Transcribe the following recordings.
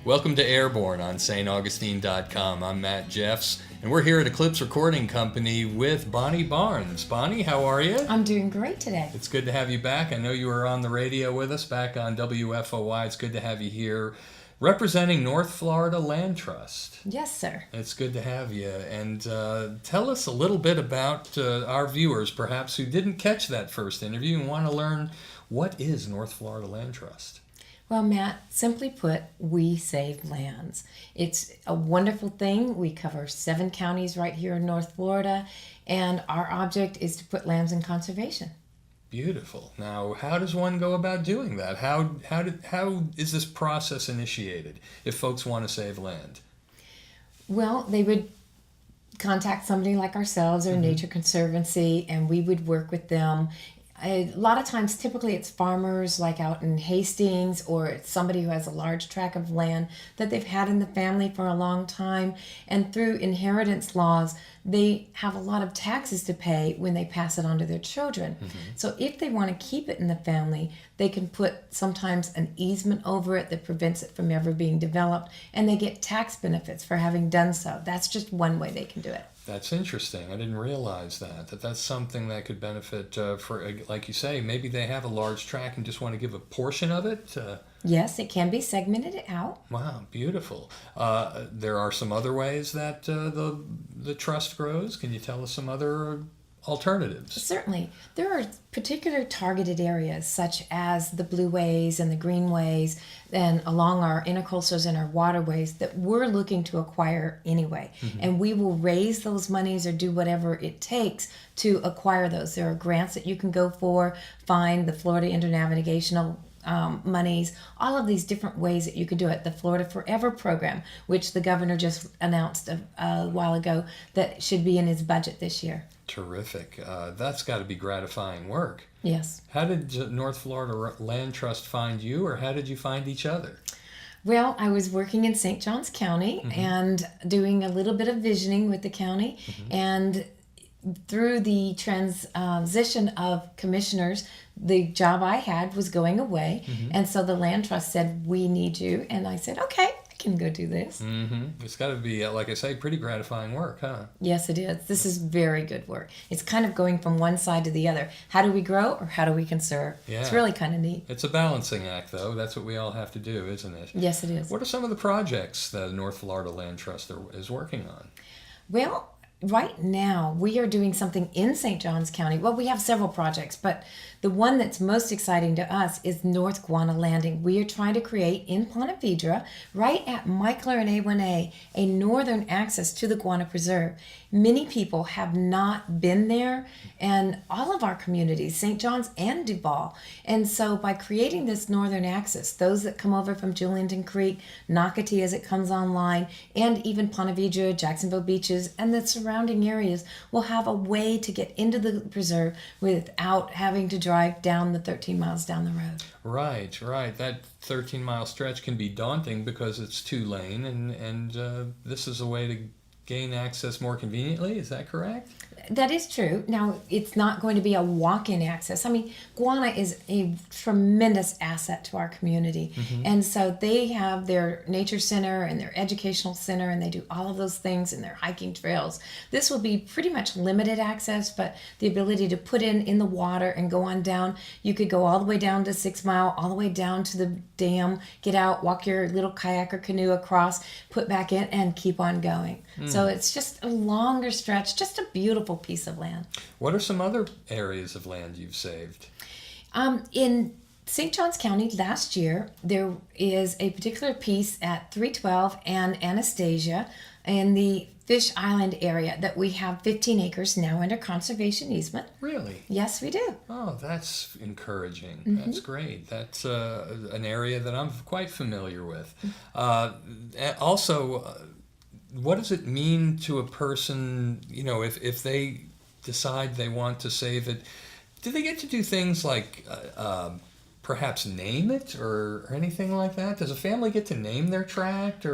Welcome to Airborne on staugustine.com. I'm Matt Jeffs, and we're here at Eclipse Recording Company with Bonnie Barnes. Bonnie, how are you? I'm doing great today. It's good to have you back. I know you were on the radio with us back on WFOY. It's good to have you here representing North Florida Land Trust. Yes, sir. It's good to have you. And tell us a little bit about our viewers, perhaps, who didn't catch that first interview and want to learn what is North Florida Land Trust. Well, Matt, simply put, we save lands. It's a wonderful thing. We cover 7 counties right here in North Florida, and our object is to put lands in conservation. Beautiful. Now, how does one go about doing that? How is this process initiated if folks want to save land? Well, they would contact somebody like ourselves or Nature Conservancy, and we would work with them. A lot of times, typically it's farmers like out in Hastings, or it's somebody who has a large tract of land that they've had in the family for a long time. And through inheritance laws, they have a lot of taxes to pay when they pass it on to their children. So if they want to keep it in the family, they can put sometimes an easement over it that prevents it from ever being developed, and they get tax benefits for having done so. That's just one way they can do it. That's interesting. I didn't realize that's something that could benefit for, like you say, maybe they have a large tract and just want to give a portion of it. Yes, it can be segmented out. Wow, beautiful. There are some other ways that the trust grows. Can you tell us some other alternatives? Certainly. There are particular targeted areas such as the blueways and the greenways and along our intercoastals and our waterways that we're looking to acquire anyway. And we will raise those monies or do whatever it takes to acquire those. There are grants that you can go for, find the Florida Internavigational monies, all of these different ways that you could do it. The Florida Forever program, which the governor just announced a while ago, that should be in his budget this year. Terrific. That's got to be gratifying work. Yes. How did North Florida Land Trust find you, or how did you find each other? Well, I was working in St. Johns County and doing a little bit of visioning with the county, and through the transition of commissioners, the job I had was going away, and so the land trust said, we need you, and I said, okay, I can go do this. It's got to be, like I say, pretty gratifying work, huh? Yes, it is. This is very good work. It's kind of going from one side to the other. How do we grow, or how do we conserve? Yeah. It's really kind of neat. It's a balancing act, though. That's what we all have to do, isn't it? Yes, it is. What are some of the projects that North Florida Land Trust is working on? Well, right now, we are doing something in St. Johns County. Well, we have several projects, but the one that's most exciting to us is North Guana Landing. We are trying to create in Ponte Vedra, right at Michler and A1A, a northern access to the Guana Preserve. Many people have not been there, and all of our communities, St. John's and Duval. And so by creating this northern access, those that come over from Julington Creek, Nocatee as it comes online, and even Ponte Vedra, Jacksonville Beaches, and the surrounding areas will have a way to get into the preserve without having to drive down the 13 miles down the road. Right. That 13-mile stretch can be daunting because it's 2-lane, and this is a way to gain access more conveniently. Is that correct? That is true. Now, it's not going to be a walk-in access. I mean, Guana is a tremendous asset to our community. And so they have their nature center and their educational center, and they do all of those things in their hiking trails. This will be pretty much limited access, but the ability to put in the water and go on down. You could go all the way down to 6 Mile, all the way down to the dam, get out, walk your little kayak or canoe across, put back in, and keep on going. So it's just a longer stretch, just a beautiful piece of land. What are some other areas of land you've saved? In St. Johns County last year, there is a particular piece at 312 and Anastasia in the Fish Island area that we have 15 acres now under conservation easement. Really? Yes, we do. Oh, that's encouraging. That's great. That's an area that I'm quite familiar with. Also, what does it mean to a person, if they decide they want to save it? Do they get to do things like perhaps name it or anything like that? Does a family get to name their tract?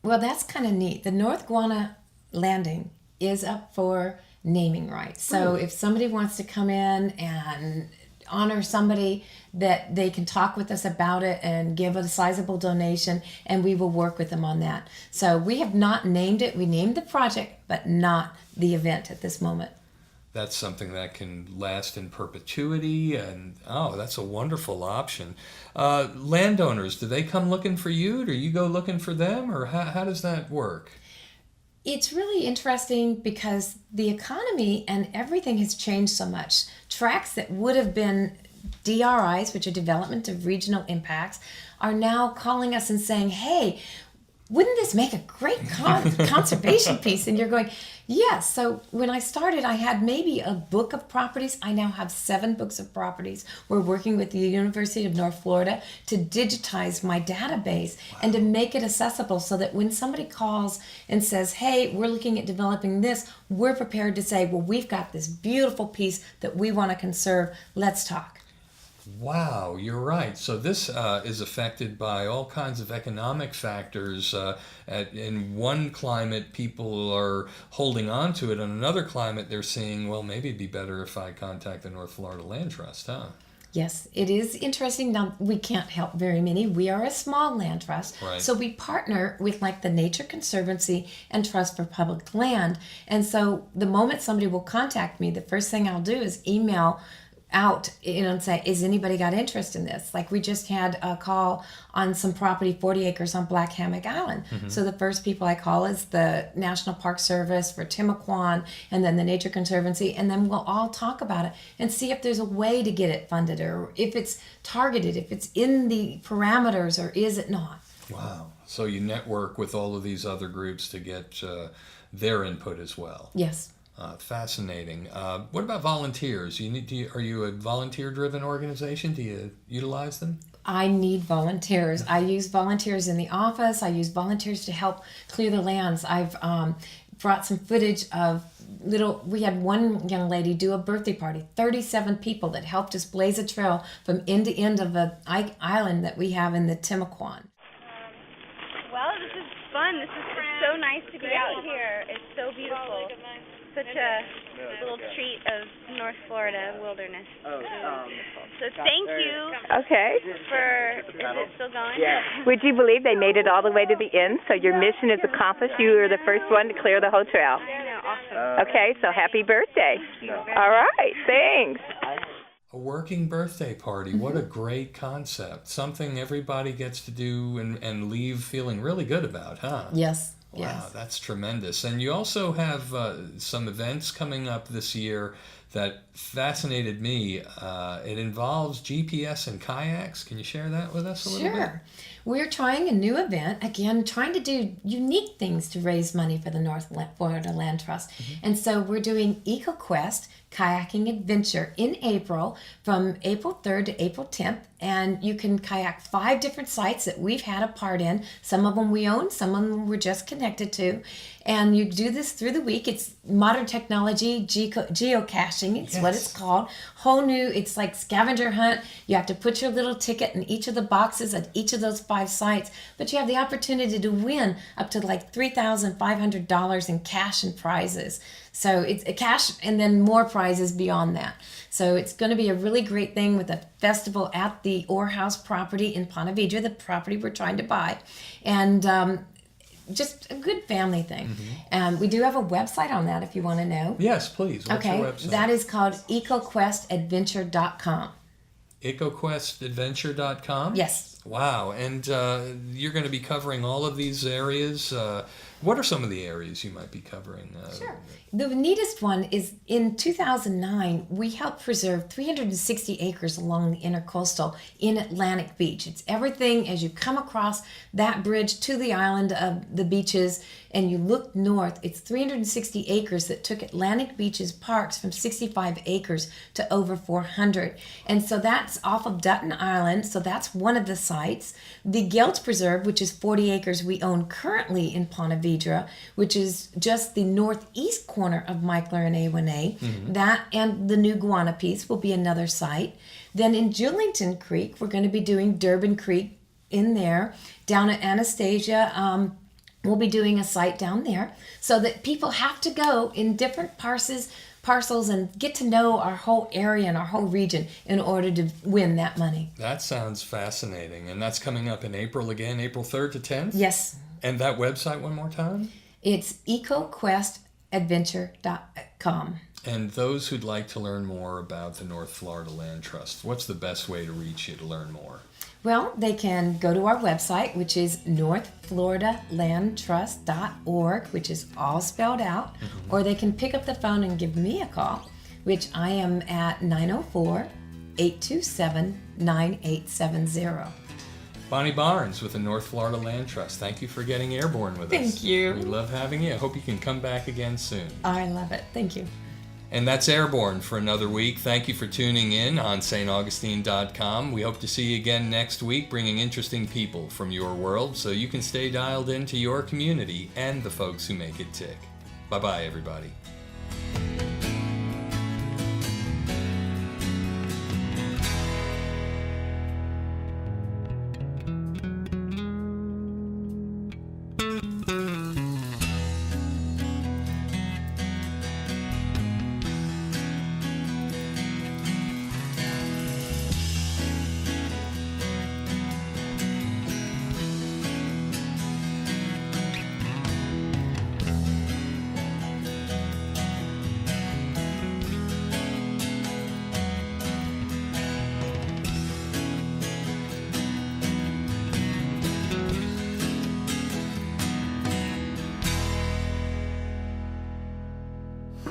Well, that's kind of neat. The North Guana Landing is up for naming rights. So if somebody wants to come in and honor somebody that they can talk with us about it and give a sizable donation, and we will work with them on that. So we have not named it. We named the project, but not the event at this moment. That's something that can last in perpetuity, and that's a wonderful option. Landowners, do they come looking for you? Do you go looking for them, or how does that work? It's really interesting because the economy and everything has changed so much. Tracts that would have been DRIs, which are development of regional impacts, are now calling us and saying, hey, wouldn't this make a great conservation piece? And you're going, yes. So when I started, I had maybe a book of properties. I now have 7 books of properties. We're working with the University of North Florida to digitize my database and to make it accessible so that when somebody calls and says, hey, we're looking at developing this, we're prepared to say, well, we've got this beautiful piece that we want to conserve. Let's talk. Wow, you're right. So this is affected by all kinds of economic factors. In one climate, people are holding on to it. In another climate, they're seeing, well, maybe it'd be better if I contact the North Florida Land Trust, huh? Yes, it is interesting. Now, we can't help very many. We are a small land trust. Right. So we partner with like the Nature Conservancy and Trust for Public Land. And so the moment somebody will contact me, the first thing I'll do is email out and say, is anybody got interest in this? Like we just had a call on some property, 40 acres on Black Hammock Island. Mm-hmm. So the first people I call is the National Park Service for Timucuan and then the Nature Conservancy. And then we'll all talk about it and see if there's a way to get it funded or if it's targeted, if it's in the parameters or is it not. Wow. So you network with all of these other groups to get their input as well. Yes. Fascinating. What about volunteers? Are you a volunteer-driven organization? Do you utilize them? I need volunteers. I use volunteers in the office. I use volunteers to help clear the lands. I've brought some footage of we had one young lady do a birthday party, 37 people that helped us blaze a trail from end to end of an island that we have in the Timucuan. Well, this is fun. It's so nice to be out here. It's so beautiful. Such a little treat of North Florida wilderness. So thank you. Okay. Is it still going? Yeah. Would you believe they made it all the way to the end? So your mission is accomplished. You were the first one to clear the whole trail. I know, awesome. Okay, so happy birthday. All right, thanks. A working birthday party. What a great concept. Something everybody gets to do and leave feeling really good about, huh? Yes. Wow, yes. That's tremendous. And you also have some events coming up this year that fascinated me. It involves GPS and kayaks. Can you share that with us a little bit? Sure. We're trying a new event, again, trying to do unique things to raise money for the North Florida Land Trust. Mm-hmm. And so we're doing EcoQuest Kayaking Adventure in April from April 3rd to April 10th. And you can kayak 5 different sites that we've had a part in. Some of them we own, some of them we're just connected to. And you do this through the week. It's modern technology, geocaching, it's what it's called. Whole new, it's like scavenger hunt. You have to put your little ticket in each of the boxes at each of those 5 sites. But you have the opportunity to win up to like $3,500 in cash and prizes. So it's a cash and then more prizes beyond that. So it's going to be a really great thing with a festival at the Orr House property in Ponte Vedra, the property we're trying to buy. And just a good family thing. Mm-hmm. We do have a website on that if you want to know. Yes, please. What's your website? That is called EcoQuestAdventure.com. EcoQuestAdventure.com? Yes. Wow. And you're going to be covering all of these areas. What are some of the areas you might be covering? Sure. The neatest one is in 2009, we helped preserve 360 acres along the intercoastal in Atlantic Beach. It's everything as you come across that bridge to the island of the beaches and you look north, it's 360 acres that took Atlantic Beach's parks from 65 acres to over 400. And so that's off of Dutton Island. So that's one of the sites. The Gelt Preserve, which is 40 acres we own currently in Ponte Vedra, which is just the northeast corner of Michler and A1A. Mm-hmm. That and the new Guana piece will be another site. Then in Julington Creek, we're going to be doing Durbin Creek in there. Down at Anastasia, we'll be doing a site down there so that people have to go in different parses parcels and get to know our whole area and our whole region in order to win that money. That sounds fascinating. And that's coming up in April again, April 3rd to 10th? Yes. And that website one more time? It's ecoquestadventure.com. And those who'd like to learn more about the North Florida Land Trust, what's the best way to reach you to learn more? Well, they can go to our website, which is northfloridalandtrust.org, which is all spelled out, or they can pick up the phone and give me a call, which I am at 904-827-9870. Bonnie Barnes with the North Florida Land Trust. Thank you for getting airborne with us. Thank you. We love having you. I hope you can come back again soon. I love it. Thank you. And that's Airborne for another week. Thank you for tuning in on staugustine.com. We hope to see you again next week, bringing interesting people from your world so you can stay dialed into your community and the folks who make it tick. Bye-bye, everybody.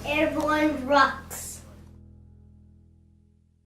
Airborne rock.